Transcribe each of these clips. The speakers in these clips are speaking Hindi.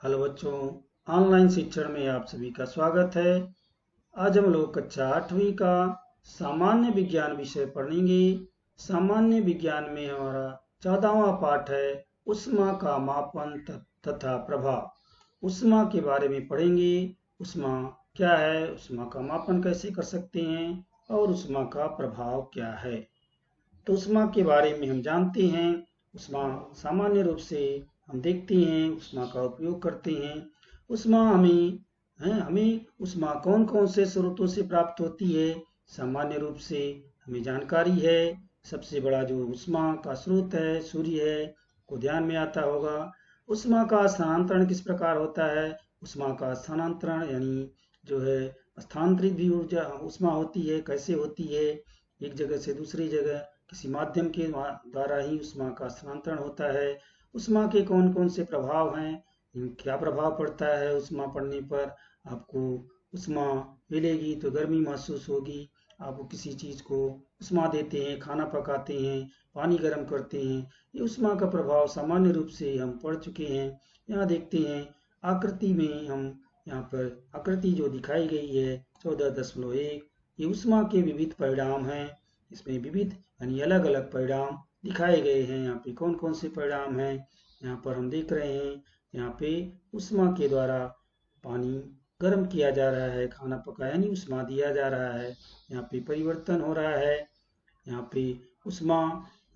हेलो बच्चों, ऑनलाइन शिक्षण में आप सभी का स्वागत है। आज हम लोग कक्षा 8वीं का सामान्य विज्ञान विषय पढ़ेंगे। सामान्य विज्ञान में हमारा 14वां पाठ है ऊष्मा का मापन तथा प्रभाव। ऊष्मा के बारे में पढ़ेंगे। ऊष्मा क्या है, ऊष्मा का मापन कैसे कर सकते हैं और ऊष्मा का प्रभाव क्या है। तो ऊष्मा के बारे में हम जानते हैं। ऊष्मा सामान्य रूप से हम देखते हैं, ऊष्मा का उपयोग करते हैं। ऊष्मा हमें ऊष्मा कौन कौन से स्रोतों से प्राप्त होती है, सामान्य रूप से हमें जानकारी है। सबसे बड़ा जो ऊष्मा का स्रोत है सूर्य है, को ध्यान में आता होगा। ऊष्मा का स्थानांतरण किस प्रकार होता है। ऊष्मा का स्थानांतरण यानी जो है स्थानांतरित भी ऊर्जा ऊष्मा होती है, कैसे होती है। एक जगह से दूसरी जगह किसी माध्यम के द्वारा ही ऊष्मा का स्थानांतरण होता है। ऊष्मा के कौन कौन से प्रभाव हैं, क्या प्रभाव पड़ता है ऊष्मा पड़ने पर। आपको ऊष्मा मिलेगी तो गर्मी महसूस होगी। आपको किसी चीज़ को ऊष्मा देते हैं, खाना पकाते हैं, पानी गर्म करते हैं, ये ऊष्मा का प्रभाव सामान्य रूप से हम पढ़ चुके हैं। यहाँ देखते हैं आकृति में, हम यहाँ पर आकृति जो दिखाई गई है 14.1, ये ऊष्मा के विविध परिणाम हैं। इसमें विविध यानी अलग अलग परिणाम दिखाए गए हैं। यहाँ पे कौन कौन से परिणाम हैं यहाँ पर हम देख रहे हैं। यहाँ पे ऊष्मा के द्वारा पानी गर्म किया जा रहा है, खाना पकाया यानी ऊष्मा दिया जा रहा है। यहाँ पे परिवर्तन हो रहा है। यहाँ पे ऊष्मा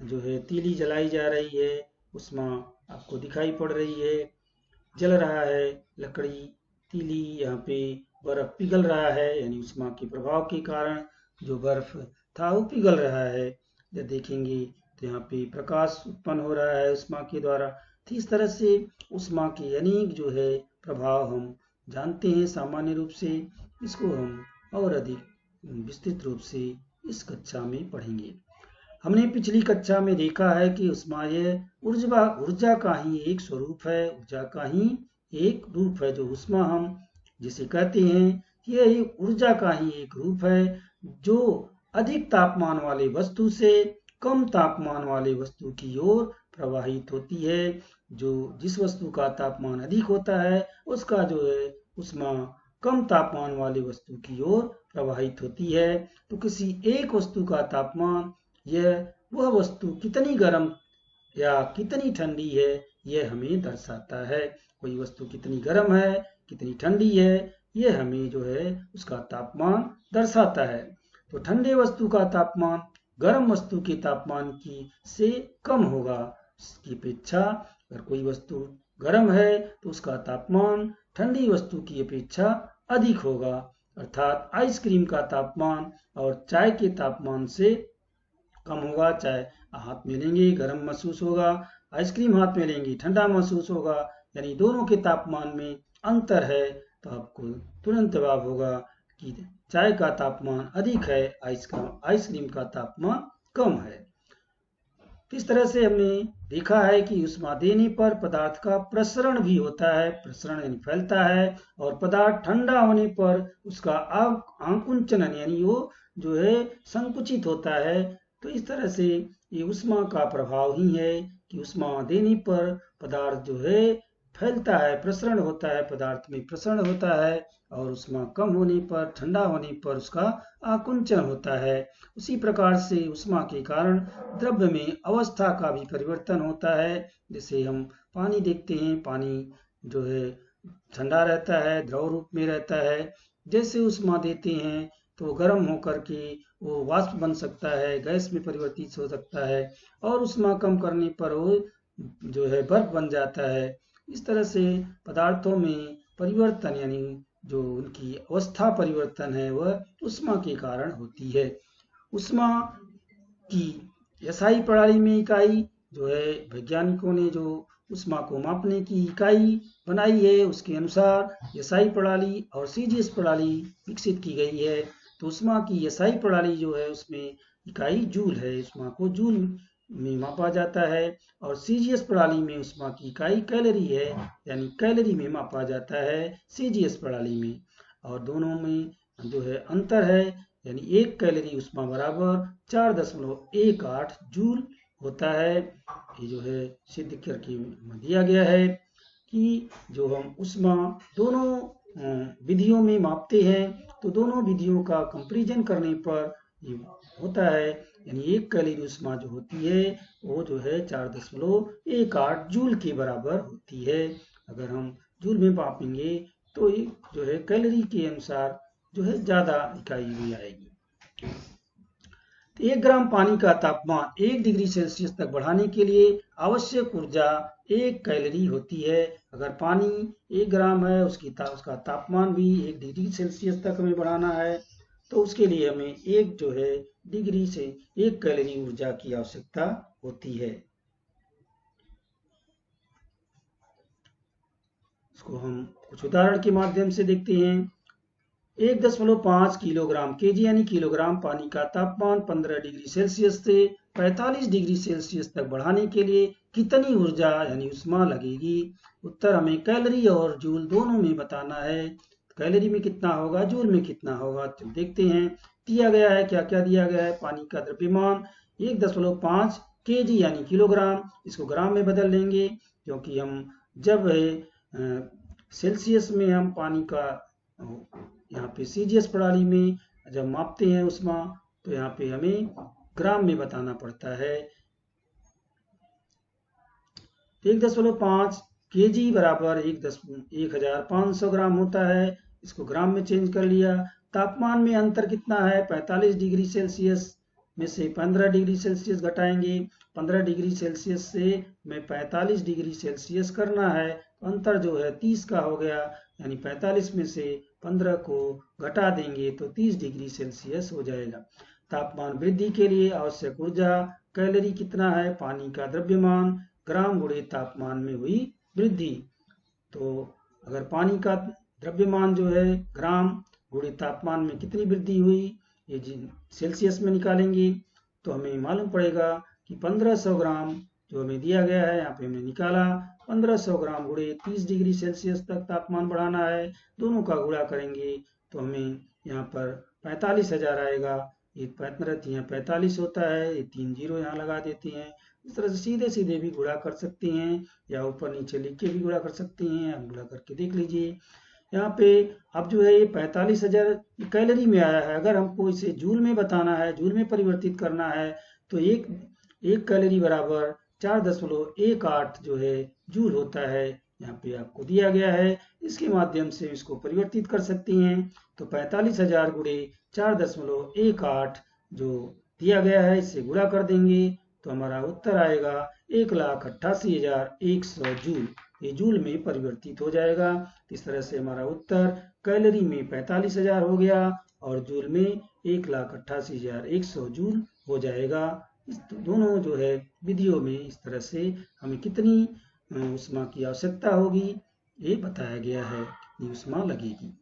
जो है तीली जलाई जा रही है, ऊष्मा आपको दिखाई पड़ रही है, जल रहा है लकड़ी, तीली। यहाँ पे बर्फ पिघल रहा है यानी ऊष्मा के प्रभाव के कारण जो बर्फ था वो पिघल रहा है। जब देखेंगे तो यहाँ पे प्रकाश उत्पन्न हो रहा है ऊष्मा के द्वारा। तो इस तरह से ऊष्मा के अनेक जो है प्रभाव हम जानते हैं सामान्य रूप से। इसको हम और अधिक विस्तृत रूप से इस कक्षा में पढ़ेंगे। हमने पिछली कक्षा में देखा है कि ऊष्मा यह ऊर्जा का ही एक स्वरूप है, ऊर्जा का ही एक रूप है। जो ऊष्मा हम जिसे कहते हैं, यह ऊर्जा का ही एक रूप है जो अधिक तापमान वाले वस्तु से कम तापमान वाले वस्तु की ओर प्रवाहित होती है। जो जिस वस्तु का तापमान अधिक होता है उसका जो है ऊष्मा कम तापमान वाले वस्तु की ओर प्रवाहित होती है। तो किसी एक वस्तु का तापमान वह वस्तु कितनी गर्म या कितनी ठंडी है यह हमें दर्शाता है। कोई वस्तु कितनी गर्म है कितनी ठंडी है यह हमें जो है उसका तापमान दर्शाता है। तो ठंडे वस्तु का तापमान गर्म वस्तु के तापमान की से कम होगा। इसकी अपेक्षा अगर कोई वस्तु गर्म है तो उसका तापमान ठंडी वस्तु की अपेक्षा अधिक होगा। अर्थात आइसक्रीम का तापमान और चाय के तापमान से कम होगा। चाय हाथ में लेंगे गर्म महसूस होगा, आइसक्रीम हाथ में लेंगे ठंडा महसूस होगा, यानी दोनों के तापमान में अंतर है। तो आपको तुरंत जवाब होगा कि चाय का तापमान अधिक है, आइसक्रीम का तापमान कम है। तो इस तरह से हमने देखा है कि ऊष्मा देने पर पदार्थ का प्रसरण भी होता है, प्रसरण यानी फैलता है। और पदार्थ ठंडा होने पर उसका आकुंचन यानी वो जो है संकुचित होता है। तो इस तरह से ये ऊष्मा का प्रभाव ही है कि ऊष्मा देने पर पदार्थ जो है फैलता है, प्रसरण होता है, पदार्थ में प्रसरण होता है। और ऊष्मा कम होने पर, ठंडा होने पर उसका आकुंचन होता है। उसी प्रकार से ऊष्मा के कारण द्रव्य में अवस्था का भी परिवर्तन होता है। जैसे हम पानी देखते हैं, पानी जो है ठंडा रहता है, द्रव रूप में रहता है। जैसे ऊष्मा देते हैं तो गर्म होकर के वो वाष्प बन सकता है, गैस में परिवर्तित हो सकता है। और ऊष्मा कम करने पर वो जो है बर्फ बन जाता है। इस तरह से पदार्थों में परिवर्तन यानी जो उनकी अवस्था परिवर्तन है वह ऊष्मा के कारण होती है। ऊष्मा की एसआई प्रणाली में इकाई जो है वैज्ञानिकों ने जो ऊष्मा को मापने की इकाई बनाई है उसके अनुसार एसआई प्रणाली और सीजीएस प्रणाली विकसित की गई है। तो ऊष्मा की एसआई प्रणाली जो है उसमें इकाई जूल है, ऊष्मा को जूल में मापा जाता है। और सीजीएस प्रणाली में ऊष्मा की इकाई कैलोरी है, यानी कैलोरी में मापा जाता है सीजीएस प्रणाली में। और दोनों में जो है अंतर है, यानी 1 कैलोरी ऊष्मा बराबर 4.18 जूल होता है। ये जो है सिद्ध करके दिया गया है कि जो हम ऊष्मा दोनों विधियों में मापते हैं तो दोनों विधियों का कंपैरिजन करने पर ये होता है, यानी 1 कैलोरी ऊष्मा जो होती है वो जो है 4.18 जूल के बराबर होती है। अगर हम जूल में मापेंगे तो ये जो है कैलोरी के अनुसार जो है ज़्यादा इकाई में आएगी। 1 ग्राम पानी का तापमान 1 डिग्री सेल्सियस तक बढ़ाने के लिए आवश्यक ऊर्जा 1 कैलोरी होती है। अगर पानी 1 ग्राम है उसका तापमान भी 1 डिग्री सेल्सियस तक हमें बढ़ाना है तो उसके लिए हमें 1 जो है डिग्री से 1 कैलोरी ऊर्जा की आवश्यकता होती है। इसको हम कुछ उदाहरण के माध्यम से देखते हैं। 1.5 किलोग्राम केजी यानी किलोग्राम पानी का तापमान 15 डिग्री सेल्सियस से 45 डिग्री सेल्सियस तक बढ़ाने के लिए कितनी ऊर्जा यानी ऊष्मा लगेगी? उत्तर हमें कैलोरी और जूल दोनों में बताना है। कैलोरी में कितना होगा, जूल में कितना होगा, तो देखते हैं। दिया गया है, क्या क्या दिया गया है। पानी का द्रव्यमान 1.5 केजी यानी किलोग्राम, इसको ग्राम में बदल लेंगे क्योंकि हम जब सेल्सियस में हम पानी का यहाँ पे सीजीएस प्रणाली में जब मापते हैं ऊष्मा तो यहाँ पे हमें ग्राम में बताना पड़ता है। 1.5 केजी बराबर 1500 ग्राम होता है, इसको ग्राम में चेंज कर लिया। तापमान में अंतर कितना है, 45 डिग्री सेल्सियस में से 15 डिग्री सेल्सियस घटाएंगे। 15 डिग्री सेल्सियस से में 45 डिग्री सेल्सियस करना है, अंतर जो है 30 का हो गया, यानी 45 में से 15 को घटा देंगे तो 30 डिग्री सेल्सियस हो जाएगा। तापमान वृद्धि के लिए आवश्यक ऊर्जा कैलोरी कितना है, पानी का द्रव्यमान ग्राम गुणे तापमान में हुई वृद्धि। तो अगर पानी का द्रव्यमान जो है ग्राम गुणे तापमान में कितनी वृद्धि हुई, ये सेल्सियस में निकालेंगे तो हमें मालूम पड़ेगा कि 1500 ग्राम जो हमें दिया गया है, यहाँ पे हमने निकाला 1500 ग्राम गुणे 30 डिग्री सेल्सियस तक तापमान बढ़ाना है। दोनों का गुणा करेंगे तो हमें यहाँ पर 45,000 आएगा। ये 45 होता है, ये 3 जीरो यहाँ लगा देते हैं। इस तरह से सीधे सीधे भी गुणा कर सकते हैं या ऊपर नीचे लिख के भी गुणा कर सकते हैं। आप गुणा करके देख लीजिए। यहाँ पे अब जो है ये 45,000 कैलोरी में आया है। अगर हमको इसे जूल में बताना है, जूल में परिवर्तित करना है तो एक कैलोरी बराबर 4.18 जो है जूल होता है। यहाँ पे आपको दिया गया है, इसके माध्यम से इसको परिवर्तित कर सकते हैं। तो 45,000 गुणे 4.18 जो दिया गया है इससे गुणा कर देंगे तो हमारा उत्तर आएगा 1,88,100 जूल। ये जूल में परिवर्तित हो जाएगा। इस तरह से हमारा उत्तर कैलोरी में 45,000 हो गया और जूल में 1,88,100 जूल हो जाएगा। इस दोनों जो है विधियों में इस तरह से हमें कितनी ऊष्मा की आवश्यकता होगी ये बताया गया है, कितनी ऊष्मा लगेगी।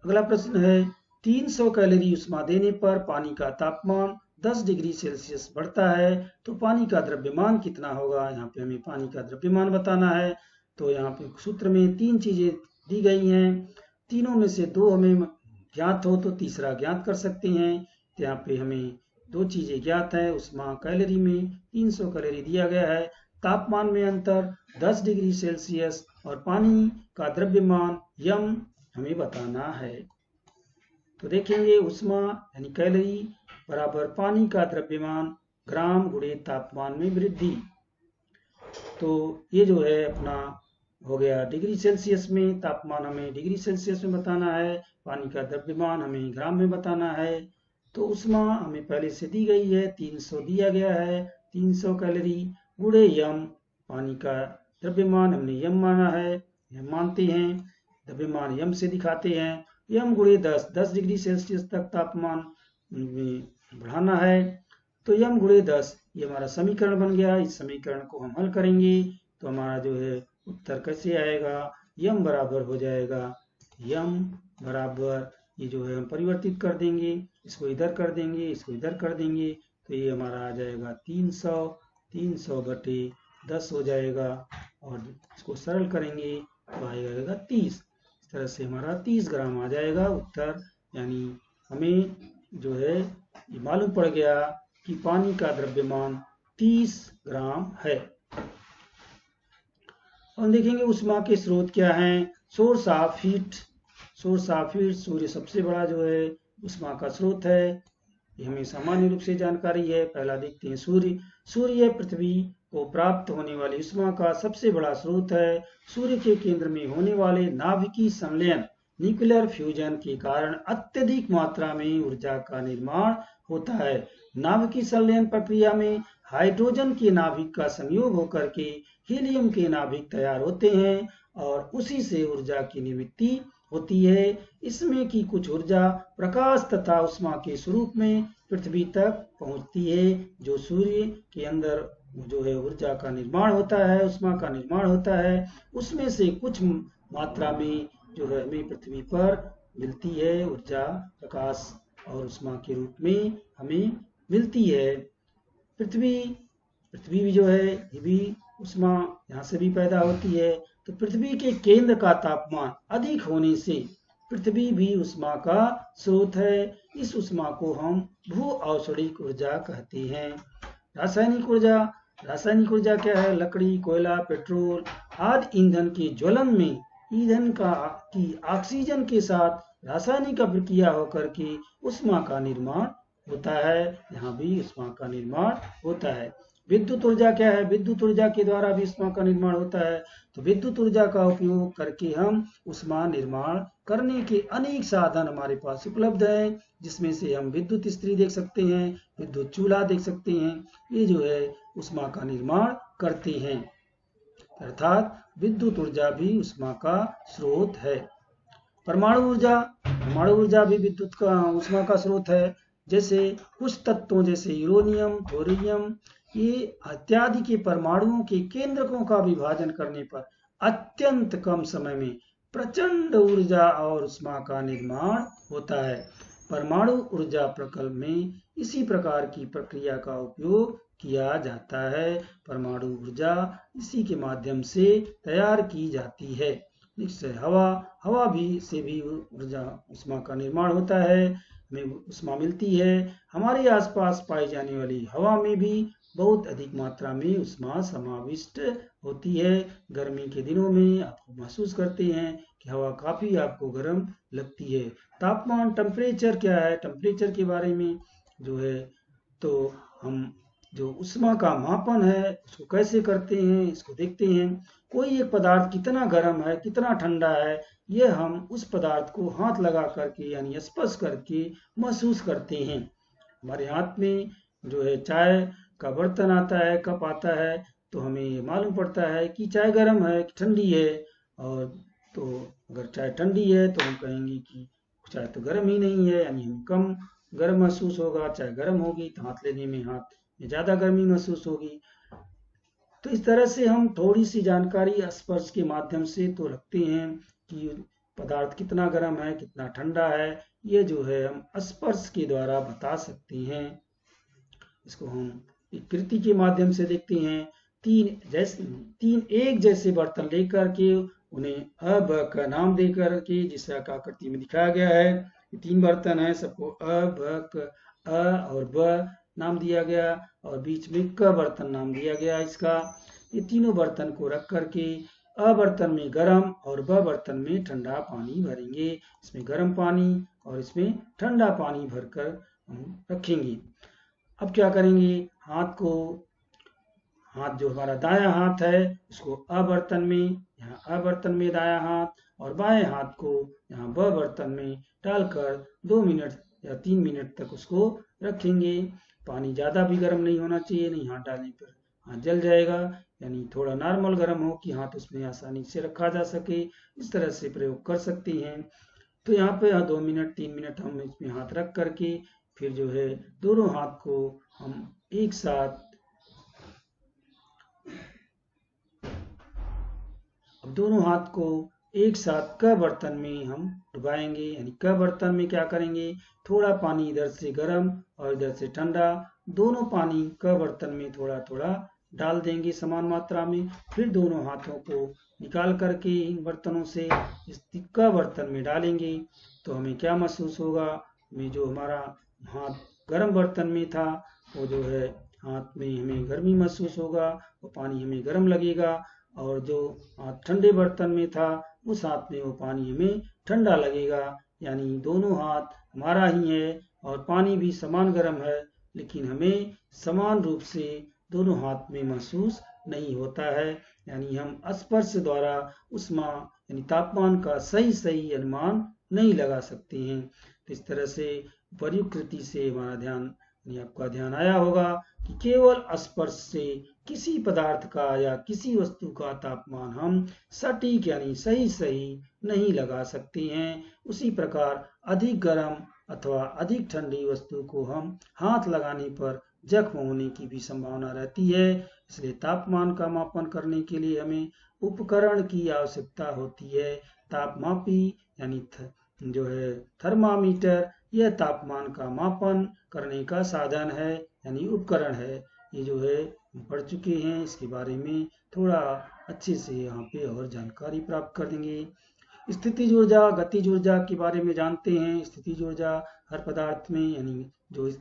अगला प्रश्न है, 300 कैलोरी ऊष्मा देने पर पानी का तापमान 10 डिग्री सेल्सियस बढ़ता है तो पानी का द्रव्यमान कितना होगा। यहाँ पे हमें पानी का द्रव्यमान बताना है। तो यहाँ पे सूत्र में 3 चीजें दी गई हैं, तीनों में से 2 हमें ज्ञात हो तो तीसरा ज्ञात कर सकते हैं। तो यहाँ पे हमें 2 चीजें ज्ञात है। ऊष्मा कैलोरी में 300 कैलोरी दिया गया है, तापमान में अंतर 10 डिग्री सेल्सियस और पानी का द्रव्यमान यम हमें बताना है। तो देखेंगे ऊष्मा यानी कैलोरी बराबर पानी का द्रव्यमान ग्राम गुणे तापमान में वृद्धि। तो ये जो है अपना हो गया डिग्री सेल्सियस में, तापमान हमें डिग्री सेल्सियस में बताना है, पानी का द्रव्यमान हमें ग्राम में बताना है। तो ऊष्मा हमें पहले से दी गई है, 300 दिया गया है, 300 कैलोरी गुणे यम, पानी का द्रव्यमान हमने यम माना है, यम मानते हैं, द्रव्यमान यम से दिखाते हैं। यम गुणे 10 डिग्री सेल्सियस तक तापमान में बढ़ाना है तो यम गुणे 10 ये हमारा समीकरण बन गया। इस समीकरण को हम हल करेंगे तो हमारा जो है उत्तर कैसे आएगा, यम बराबर हो जाएगा, यम बराबर ये जो है हम परिवर्तित कर देंगे, इसको इधर कर देंगे, इसको इधर कर देंगे तो ये हमारा आ जाएगा 300 बटे 10 हो जाएगा और इसको सरल करेंगे तो आएगा 30। इस तरह से हमारा 30 ग्राम आ जाएगा उत्तर, यानी हमें जो है ये मालूम पड़ गया कि पानी का द्रव्यमान 30 ग्राम है। हम देखेंगे उष्मा के स्रोत क्या हैं। सोर्स ऑफ हीट, सूर्य सबसे बड़ा जो है उष्मा का स्रोत है। ये हमें सामान्य रूप से जानकारी है। पहला देखते हैं सूर्य पृथ्वी को प्राप्त होने वाली उष्मा का सबसे बड़ा स्रोत है। सूर्य के केंद्र में होने वाले नाभिकीय संलयन न्यूक्लियर फ्यूजन के कारण अत्यधिक मात्रा में ऊर्जा का निर्माण होता है। नाभिकीय संलयन प्रक्रिया में हाइड्रोजन के नाभिक का संयोग होकर के हीलियम के नाभिक तैयार होते हैं और उसी से ऊर्जा की निवृत्ति होती है। इसमें की कुछ ऊर्जा प्रकाश तथा उष्मा के स्वरूप में पृथ्वी तक पहुंचती है। जो सूर्य के अंदर जो है ऊर्जा का निर्माण होता है, उष्मा का निर्माण होता है, उसमें से कुछ मात्रा में जो है हमें पृथ्वी पर मिलती है। ऊर्जा प्रकाश और उष्मा के रूप में हमें मिलती है। पृथ्वी भी जो है ये भी उष्मा यहाँ से भी पैदा होती है। तो पृथ्वी के केंद्र का तापमान अधिक होने से पृथ्वी भी उष्मा का स्रोत है। इस उष्मा को हम भू औषधीय ऊर्जा कहते हैं। रासायनिक ऊर्जा क्या है? लकड़ी, कोयला, पेट्रोल आदि ईंधन के ज्वलन में ईंधन की ऑक्सीजन के साथ रासायनिक अभिक्रिया होकर के उष्मा का निर्माण होता है। यहाँ भी उष्मा का निर्माण होता है। विद्युत ऊर्जा क्या है? विद्युत ऊर्जा के द्वारा भी उष्मा का निर्माण होता है। तो विद्युत ऊर्जा का उपयोग करके हम उष्मा निर्माण करने के अनेक साधन हमारे पास उपलब्ध है, जिसमें से हम विद्युत इस्त्री देख सकते हैं, विद्युत चूल्हा देख सकते हैं। ये जो है उष्मा का निर्माण करते हैं। अर्थात विद्युत ऊर्जा भी उष्मा का स्रोत है। परमाणु ऊर्जा भी विद्युत का उष्मा का स्रोत है। जैसे कुछ तत्वों जैसे यूरेनियम, थोरियम ये इत्यादि के परमाणुओं के केंद्रकों का विभाजन करने पर अत्यंत कम समय में प्रचंड ऊर्जा और उष्मा का निर्माण होता है। परमाणु ऊर्जा प्रकल्प में इसी प्रकार की प्रक्रिया का उपयोग किया जाता है। परमाणु ऊर्जा इसी के माध्यम से तैयार की जाती है। निश्चय हवा से भी ऊर्जा उष्मा का निर्माण होता है, हमें उष्मा मिलती है। हमारे आसपास पाई जाने वाली हवा में भी बहुत अधिक मात्रा में उष्मा समाविष्ट होती है। गर्मी के दिनों में आप महसूस करते हैं कि हवा काफी आपको गर्म लगती है। तापमान, टेम्परेचर क्या है? टेम्परेचर के बारे में जो है तो हम जो उष्मा का मापन है उसको कैसे करते हैं इसको देखते हैं। कोई एक पदार्थ कितना गर्म है, कितना ठंडा है, यह हम उस पदार्थ को हाथ लगा करके यानी स्पर्श करके महसूस करते हैं। हमारे हाथ में जो है चाय का बर्तन आता है, कप आता है, तो हमें ये मालूम पड़ता है कि चाय गर्म है कि ठंडी है। और तो अगर चाय ठंडी है तो हम कहेंगे कि चाय तो गर्म ही नहीं है, यानी हमें कम गर्म महसूस होगा। चाय गर्म होगी तो हाथ लेने में हाथ में ज़्यादा गर्मी महसूस होगी। तो इस तरह से हम थोड़ी सी जानकारी स्पर्श के माध्यम से तो रखते हैं कि पदार्थ कितना गर्म है, कितना ठंडा है, ये जो है हम स्पर्श के द्वारा बता सकते हैं। इसको हम एक कृति के माध्यम से देखते हैं। तीन एक जैसे बर्तन लेकर के उन्हें अ ब का नाम दे करके जिस आकृति में दिखाया गया है, ये तीन बर्तन है, सबको अ ब क अ और ब नाम दिया गया और बीच में क बर्तन नाम दिया गया इसका। ये तीनों बर्तन को रख करके अ बर्तन में गर्म और ब बर्तन में ठंडा पानी भरेंगे। इसमें गर्म पानी और इसमें ठंडा पानी भरकर हम रखेंगे। अब क्या करेंगे? हाथ जो हमारा दायां हाथ है उसको अ बर्तन में, यहाँ अ बर्तन में दायां हाथ, और बाएं हाथ को यहाँ ब बर्तन में डालकर 2 मिनट या 3 मिनट तक उसको रखेंगे। पानी ज़्यादा भी गर्म नहीं होना चाहिए, नहीं हाथ डालने पर हाथ जल जाएगा, यानी थोड़ा नॉर्मल गर्म हो कि हाथ उसमें आसानी से रखा जा सके। इस तरह से प्रयोग कर सकते हैं। तो यहाँ पे 2 मिनट 3 मिनट हम इसमें हाथ रख करके फिर जो है दोनों हाथ को हम एक साथ क बर्तन में हम डुबाएंगे। यानी क बर्तन में क्या करेंगे? थोड़ा पानी इधर से गर्म और इधर से ठंडा, दोनों पानी क बर्तन में थोड़ा थोड़ा डाल देंगे समान मात्रा में। फिर दोनों हाथों को निकाल करके इन बर्तनों से इस क बर्तन में डालेंगे। तो हमें क्या महसूस होगा? हमें जो हमारा हाथ गर्म बर्तन में था वो जो है हाथ में हमें गर्मी महसूस होगा, वो पानी हमें गर्म लगेगा। और जो ठंडे बर्तन में था उस हाथ में वो पानी हमें ठंडा लगेगा, यानी दोनों हाथ हमारा ही है और पानी भी समान गर्म है, लेकिन हमें समान रूप से दोनों हाथ में महसूस नहीं होता है। यानी हम स्पर्श द्वारा उष्मा यानी तापमान का सही अनुमान नहीं लगा सकते हैं। तो इस तरह से प्रयुक्ति से हमारा ध्यान आपका ध्यान आया होगा कि केवल स्पर्श से किसी पदार्थ का या किसी वस्तु का तापमान हम सटीक यानी सही नहीं लगा सकते हैं। उसी प्रकार अधिक गर्म अथवा अधिक ठंडी वस्तु को हम हाथ लगाने पर जख्म होने की भी संभावना रहती है। इसलिए तापमान का मापन करने के लिए हमें उपकरण की आवश्यकता होती है। तापमापी यानी जो है थर्मामीटर, यह तापमान का मापन करने का साधन है यानी उपकरण है। ये जो है पढ़ चुके हैं, इसके बारे में थोड़ा अच्छे से यहाँ पे और जानकारी प्राप्त कर देंगे। स्थितिज ऊर्जा, गतिज ऊर्जा के बारे में जानते हैं। स्थितिज ऊर्जा हर पदार्थ में यानी जो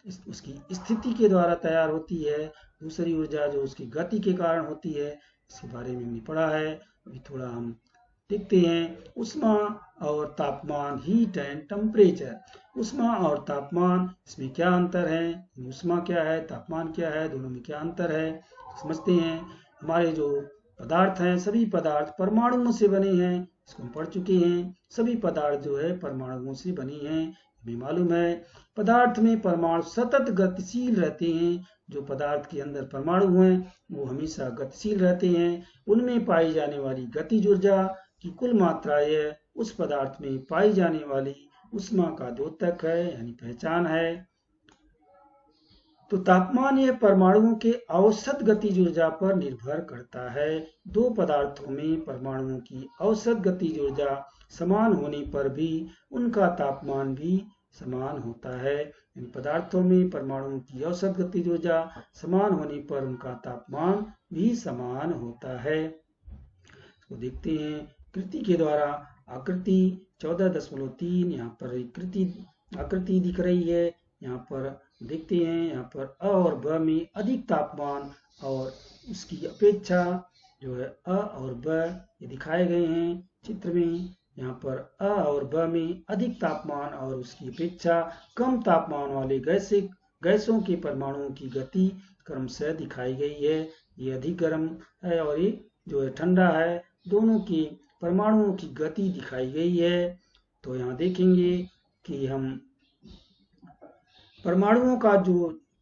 उसकी स्थिति के द्वारा तैयार होती है। दूसरी ऊर्जा जो उसकी गति के कारण होती है, इसके बारे में हमने पढ़ा है। अभी थोड़ा हम देखते हैं उष्मा और तापमान, हीट एंड टेम्परेचर। उष्मा और तापमान, इसमें क्या अंतर है, उष्मा क्या है, तापमान क्या है, दोनों में क्या अंतर है समझते हैं। हमारे जो पदार्थ हैं, सभी पदार्थ परमाणुओं से बने हैं, इसको हम पढ़ चुके हैं। सभी पदार्थ जो है परमाणुओं से बने हैं, हमें मालूम है। पदार्थ में परमाणु सतत गतिशील रहते हैं। जो पदार्थ के अंदर परमाणु हैं वो हमेशा गतिशील रहते हैं। उनमें पाई जाने वाली गतिज ऊर्जा की कुल मात्रा यह उस पदार्थ में पाई जाने वाली उष्मा का द्योतक है यानी पहचान है। तो तापमान यह परमाणुओं के औसत गतिज ऊर्जा पर निर्भर करता है। दो पदार्थों में परमाणुओं की औसत गतिज ऊर्जा समान होने पर भी उनका तापमान भी समान होता है। इन पदार्थों में परमाणुओं की औसत गतिज ऊर्जा समान होने पर उनका तापमान भी समान होता है। तो देखते हैं कृति के द्वारा। आकृति 14.3 यहाँ पर आकृति दिख रही है। यहाँ पर देखते हैं, यहाँ पर अ और ब में अधिक तापमान और उसकी अपेक्षा जो है अ और ब ये दिखाए गए हैं चित्र में। यहाँ पर अ और ब में अधिक तापमान और उसकी अपेक्षा कम तापमान वाले गैसों के परमाणुओं की गति क्रमशः दिखाई गई है। ये अधिक गर्म है और ये जो है ठंडा है। दोनों के परमाणुओं की गति दिखाई गई है। तो यहाँ देखेंगे कि हम परमाणुओं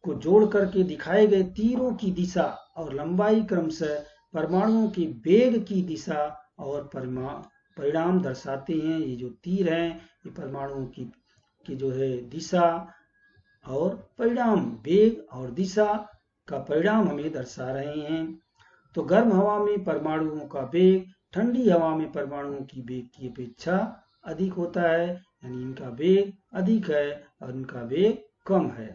को जोड़ करके दिखाए गए तीरों की दिशा और लंबाई क्रमशः परमाणुओं के वेग की दिशा और परिणाम दर्शाते हैं। ये जो तीर हैं ये परमाणुओं की जो है दिशा और परिणाम, वेग और दिशा का परिणाम हमें दर्शा रहे हैं। तो गर्म हवा में परमाणुओं का वेग ठंडी हवा में परमाणुओं की वेग की अपेक्षा अधिक होता है, यानी इनका वेग अधिक है और इनका वेग कम है।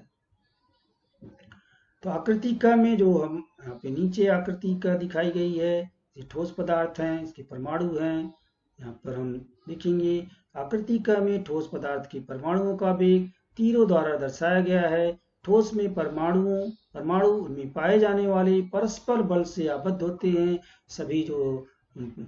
तो आकृति क में जो हम यहाँ पे नीचे आकृति क दिखाई गई है, ये ठोस पदार्थ हैं, इसके परमाणु हैं। यहाँ पर हम देखेंगे आकृति क में ठोस पदार्थ के परमाणुओं का वेग तीरों द्वारा दर्शाया गया है। ठोस में परमाणु उनमें पाए जाने वाले परस्पर बल से आबद्ध होते हैं। सभी जो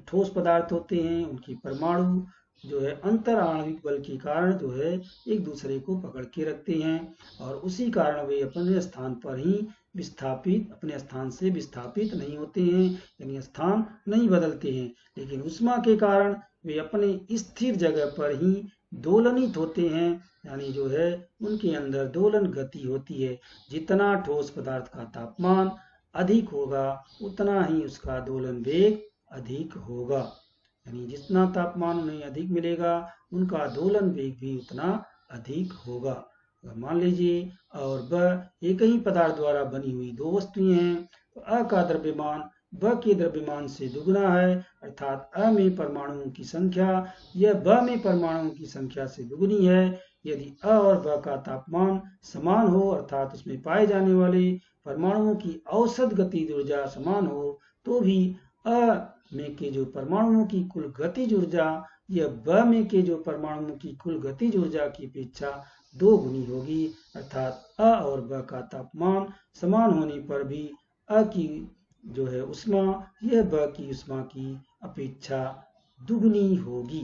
ठोस पदार्थ होते हैं उनकी परमाणु जो है अंतर आणविक बल के कारण जो है एक दूसरे को पकड़ के रखते हैं और उसी कारण वे अपने स्थान पर ही अपने स्थान से विस्थापित नहीं होते हैं, यानी स्थान नहीं बदलते हैं। लेकिन उष्मा के कारण वे अपने स्थिर जगह पर ही दोलनित होते हैं, यानी जो है उनके अंदर दोलन गति होती है। जितना ठोस पदार्थ का तापमान अधिक होगा उतना ही उसका दोलन वेग अधिक होगा, यानी जितना तापमान उन्हें अधिक मिलेगा उनका दोलन वेग भी उतना अधिक होगा। मान लीजिए और ब एक ही पदार्थ द्वारा बनी हुई दो वस्तुएं हैं, तो अ का द्रव्यमान ब के द्रव्यमान से दुगुना है, अर्थात अ में परमाणुओं की संख्या यह ब में परमाणुओं की संख्या से दुगुनी है। यदि अ और ब का तापमान समान हो, अर्थात उसमें पाए जाने वाले परमाणुओं की औसत गतिज ऊर्जा समान हो, तो भी अ में के जो परमाणुओं की कुल गतिज ऊर्जा यह ब में के जो परमाणुओं की कुल गतिज ऊर्जा की अपेक्षा 2 गुनी होगी। अर्थात अ और ब का तापमान समान होने पर भी अ की जो है उष्मा, यह ब की उष्मा की अपेक्षा दुगनी होगी।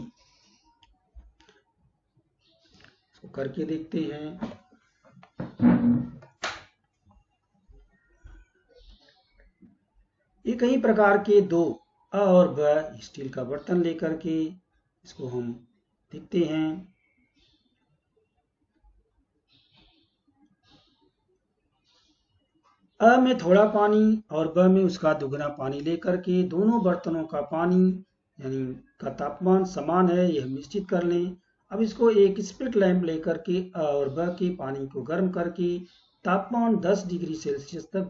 इसको करके देखते हैं। एक ही प्रकार के दो अ और ब स्टील का बर्तन लेकर के इसको हम देखते हैं। अ में थोड़ा पानी और ब में उसका दुगना पानी लेकर के दोनों बर्तनों का पानी यानी का तापमान समान है, यह निश्चित कर लें। अब इसको एक स्प्लिट लैंप लेकर के अ और ब के पानी को गर्म करके तापमान 10 डिग्री सेल्सियस तक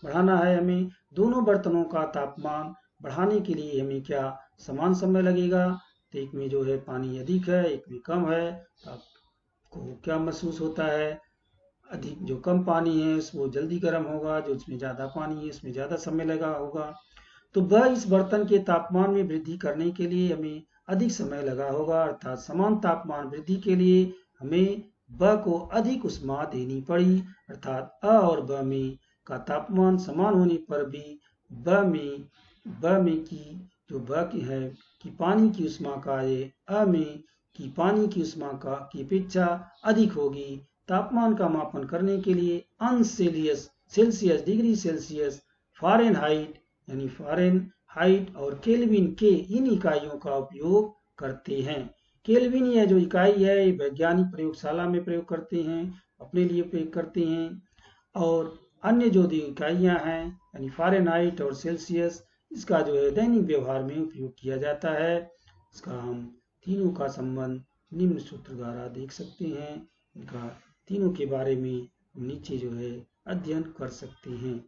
बढ़ाना है हमें। दोनों बर्तनों का तापमान बढ़ाने के लिए हमें क्या समान समय लगेगा, तो एक में जो है पानी अधिक है, एक में कम है। आपको क्या महसूस होता है, अधिक जो कम पानी है वो जल्दी गर्म होगा, जो इसमें ज़्यादा पानी है इसमें ज़्यादा समय लगा होगा। तो वह इस बर्तन के तापमान में वृद्धि करने के लिए हमें अधिक समय लगा होगा, अर्थात समान तापमान वृद्धि के लिए हमें ब को अधिक उष्मा देनी पड़ी, अर्थात अ और ब में का तापमान समान होने पर भी ब में की जो ब की है कि पानी की उष्मा का ये अ में कि पानी की उष्मा का की अपेक्षा अधिक होगी। तापमान का मापन करने के लिए अंश सेल्सियस, डिग्री सेल्सियस, फ़ारेनहाइट यानी फ़ारेनहाइट और केल्विन के इन इकाइयों का उपयोग करते हैं। केल्विन यह जो इकाई है ये वैज्ञानिक प्रयोगशाला में प्रयोग करते हैं, अपने लिए प्रयोग करते हैं। और अन्य जो दो इकाइयाँ हैं यानी फ़ारेनहाइट और सेल्सियस, इसका जो है दैनिक व्यवहार में उपयोग किया जाता है। इसका हम तीनों का संबंध निम्न सूत्र द्वारा देख सकते हैं। इनका तीनों के बारे में हम नीचे जो है अध्ययन कर सकते हैं।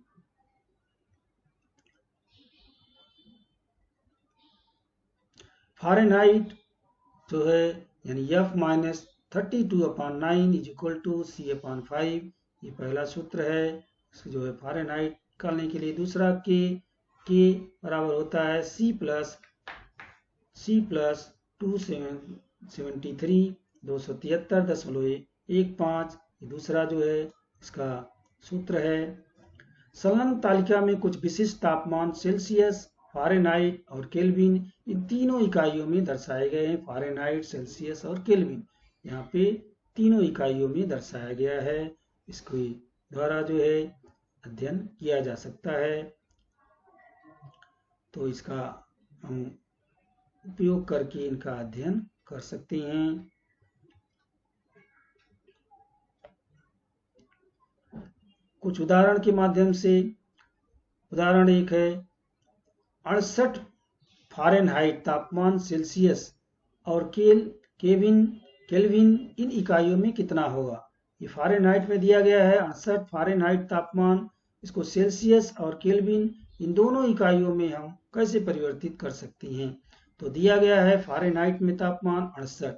फ़ारेनहाइट जो है यानी F-32/9 is equal to C/5, ये पहला सूत्र है। इसको जो है फ़ारेनहाइट निकालने के लिए दूसरा के बराबर होता है C प्लस 273.15, ये दूसरा जो है इसका सूत्र है। संलग्न तालिका में कुछ विशिष्ट तापमान सेल्सियस, फ़ारेनहाइट और केल्विन इन तीनों इकाइयों में दर्शाए गए हैं। फ़ारेनहाइट, सेल्सियस और केल्विन यहाँ पे तीनों इकाइयों में दर्शाया गया है। इसके द्वारा जो है अध्ययन किया जा सकता है, तो इसका हम उपयोग करके इनका अध्ययन कर सकते हैं। कुछ उदाहरण के माध्यम से, उदाहरण एक है 68 फ़ारेनहाइट तापमान सेल्सियस और केल्विन इन इकाइयों में कितना होगा। ये फ़ारेनहाइट में दिया गया है 68 फ़ारेनहाइट तापमान, इसको सेल्सियस और केल्विन इन दोनों इकाइयों में हम कैसे परिवर्तित कर सकते हैं। तो दिया गया है फ़ारेनहाइट में तापमान 68,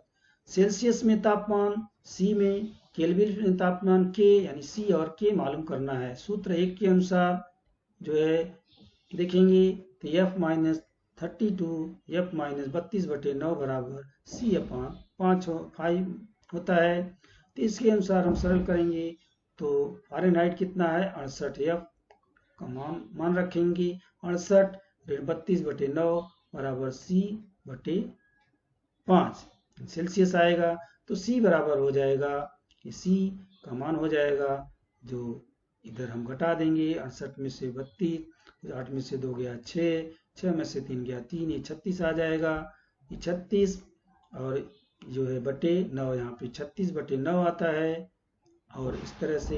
सेल्सियस में तापमान C में, केल्विन में तापमान K यानी C और K मालूम करना है। सूत्र 1 के अनुसार जो है देखेंगे तो F-32 F-32/9 बराबर C/5 होता है। तो इसके अनुसार हम सरल करेंगे तो फ़ारेनहाइट कितना है 68, F का मान रखेंगे 68 32/9 बराबर C/5, सेल्सियस आएगा तो C बराबर हो जाएगा कि C का मान हो जाएगा जो इधर हम घटा देंगे 68 में से 32, 8 में से 2 गया 6 में से 3 गया 3, ये 36 आ जाएगा। ये 36 और जो है बटे 9, यहाँ पे 36/9 आता है। और इस तरह से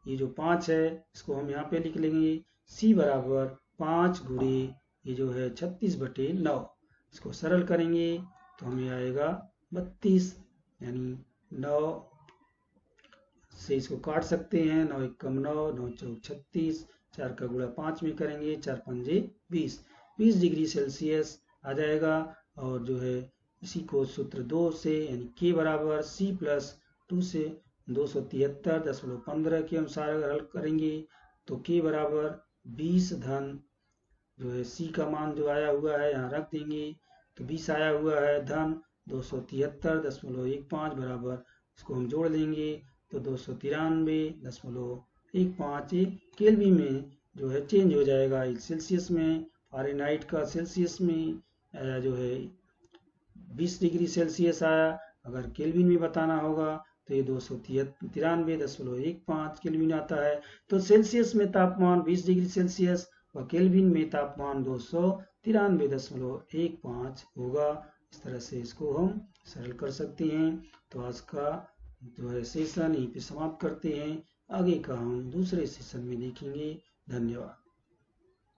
ये जो 5 है इसको हम यहाँ पे लिख लेंगे C बराबर 5 गुणे ये जो है 36/9। इसको सरल करेंगे तो हमें आएगा 32, यानी 9 से इसको काट सकते हैं, 9 1 कम 9, 9 4 36, 4 का गुणा 5 में करेंगे, 4 5 20 डिग्री सेल्सियस आ जाएगा। और जो है इसी को सूत्र 2 से यानी K बराबर C प्लस 2 से 273.15 के अनुसार अगर हल करेंगे तो K बराबर 20 धन जो है C का मान जो आया हुआ है यहाँ रख देंगे तो 20 आया हुआ है धन 273.15 बराबर, इसको हम जोड़ लेंगे तो 293.15 केल्विन में जो है चेंज हो जाएगा सेल्सियस में, फ़ारेनहाइट का सेल्सियस में जो है 20 डिग्री सेल्सियस आया। अगर केल्विन में बताना होगा तो ये 293.15 केल्विन आता है। तो सेल्सियस में तापमान 20 डिग्री सेल्सियस और केल्विन में तापमान 293.15 होगा। इस तरह से इसको हम सरल कर सकते हैं। तो आज का जो है सेशन यहीं पे समाप्त करते हैं। आगे का हम दूसरे सेशन में देखेंगे। धन्यवाद।